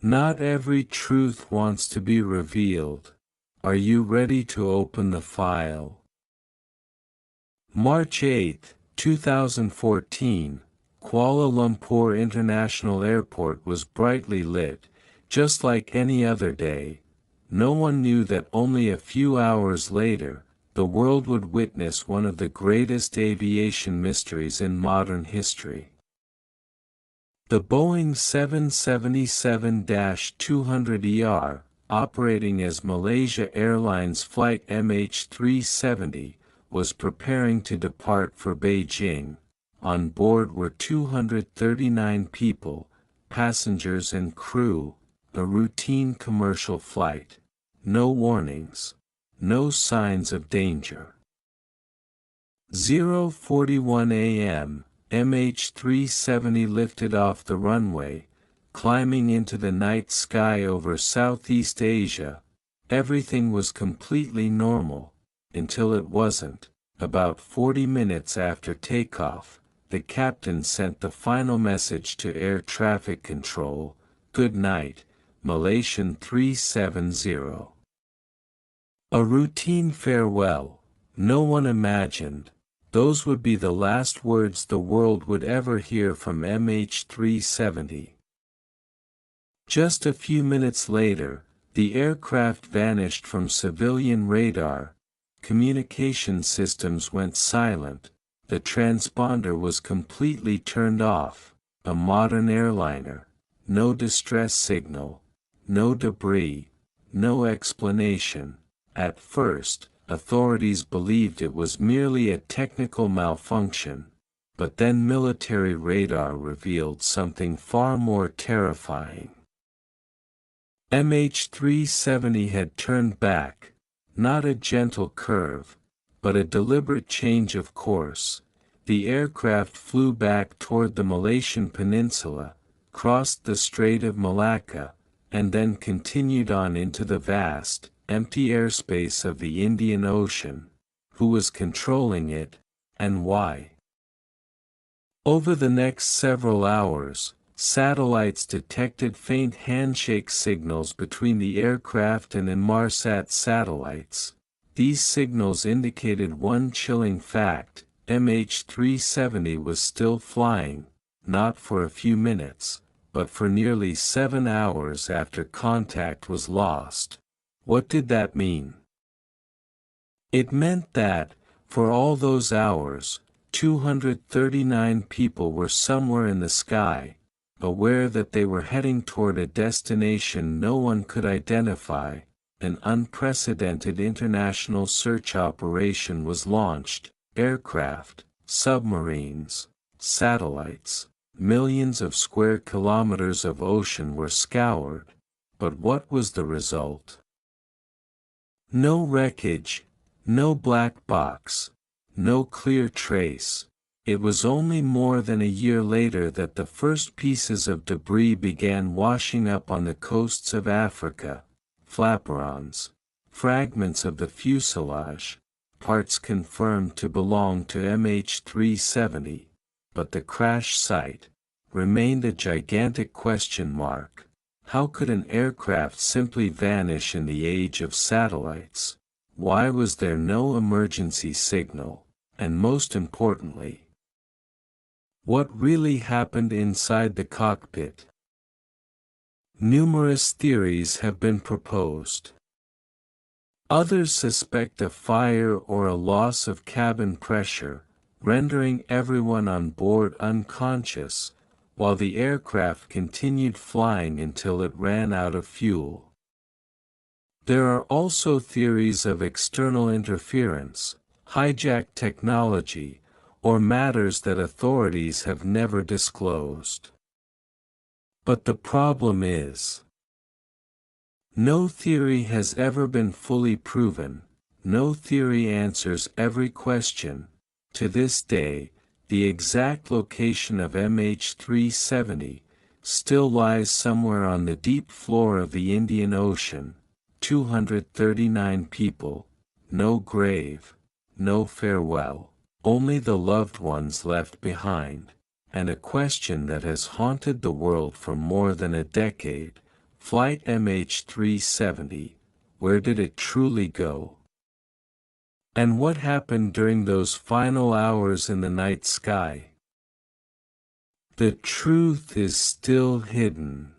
Not every truth wants to be revealed. Are you ready to open the file? March 8, 2014, Kuala Lumpur International Airport was brightly lit, just like any other day. No one knew that only a few hours later, the world would witness one of the greatest aviation mysteries in modern history. The Boeing 777-200ER, operating as Malaysia Airlines Flight MH370, was preparing to depart for Beijing. On board were 239 people, passengers and crew, a routine commercial flight. No warnings. No signs of danger. 0:41 a.m., MH370 lifted off the runway, climbing into the night sky over Southeast Asia. Everything was completely normal, until it wasn't. About 40 minutes after takeoff, the captain sent the final message to air traffic control: "Good night, Malaysian 370. A routine farewell. No one imagined those would be the last words the world would ever hear from MH370. Just a few minutes later, the aircraft vanished from civilian radar. Communication systems went silent. The transponder was completely turned off. A modern airliner. No distress signal. No debris. No explanation. At first, authorities believed it was merely a technical malfunction, but then military radar revealed something far more terrifying. MH370 had turned back, not a gentle curve, but a deliberate change of course. The aircraft flew back toward the Malaysian peninsula, crossed the Strait of Malacca, and then continued on into the vast, empty airspace of the Indian Ocean. Who was controlling it, and why? Over the next several hours, satellites detected faint handshake signals between the aircraft and Inmarsat satellites. These signals indicated one chilling fact: MH370 was still flying, not for a few minutes, but for nearly 7 hours after contact was lost. What did that mean? It meant that, for all those hours, 239 people were somewhere in the sky, aware that they were heading toward a destination no one could identify. An unprecedented international search operation was launched. Aircraft, submarines, satellites, millions of square kilometers of ocean were scoured. But what was the result? No wreckage, no black box, no clear trace. It was only more than a year later that the first pieces of debris began washing up on the coasts of Africa. Flaperons, fragments of the fuselage, parts confirmed to belong to MH370, but the crash site remained a gigantic question mark. How could an aircraft simply vanish in the age of satellites? Why was there no emergency signal? And most importantly, what really happened inside the cockpit? Numerous theories have been proposed. Others suspect a fire or a loss of cabin pressure, rendering everyone on board unconscious, while the aircraft continued flying until it ran out of fuel. There are also theories of external interference, hijacked technology, or matters that authorities have never disclosed. But the problem is, no theory has ever been fully proven. No theory answers every question. To this day, the exact location of MH370 still lies somewhere on the deep floor of the Indian Ocean. 239 people, no grave, no farewell, only the loved ones left behind, and a question that has haunted the world for more than a decade. Flight MH370, where did it truly go? And what happened during those final hours in the night sky? The truth is still hidden.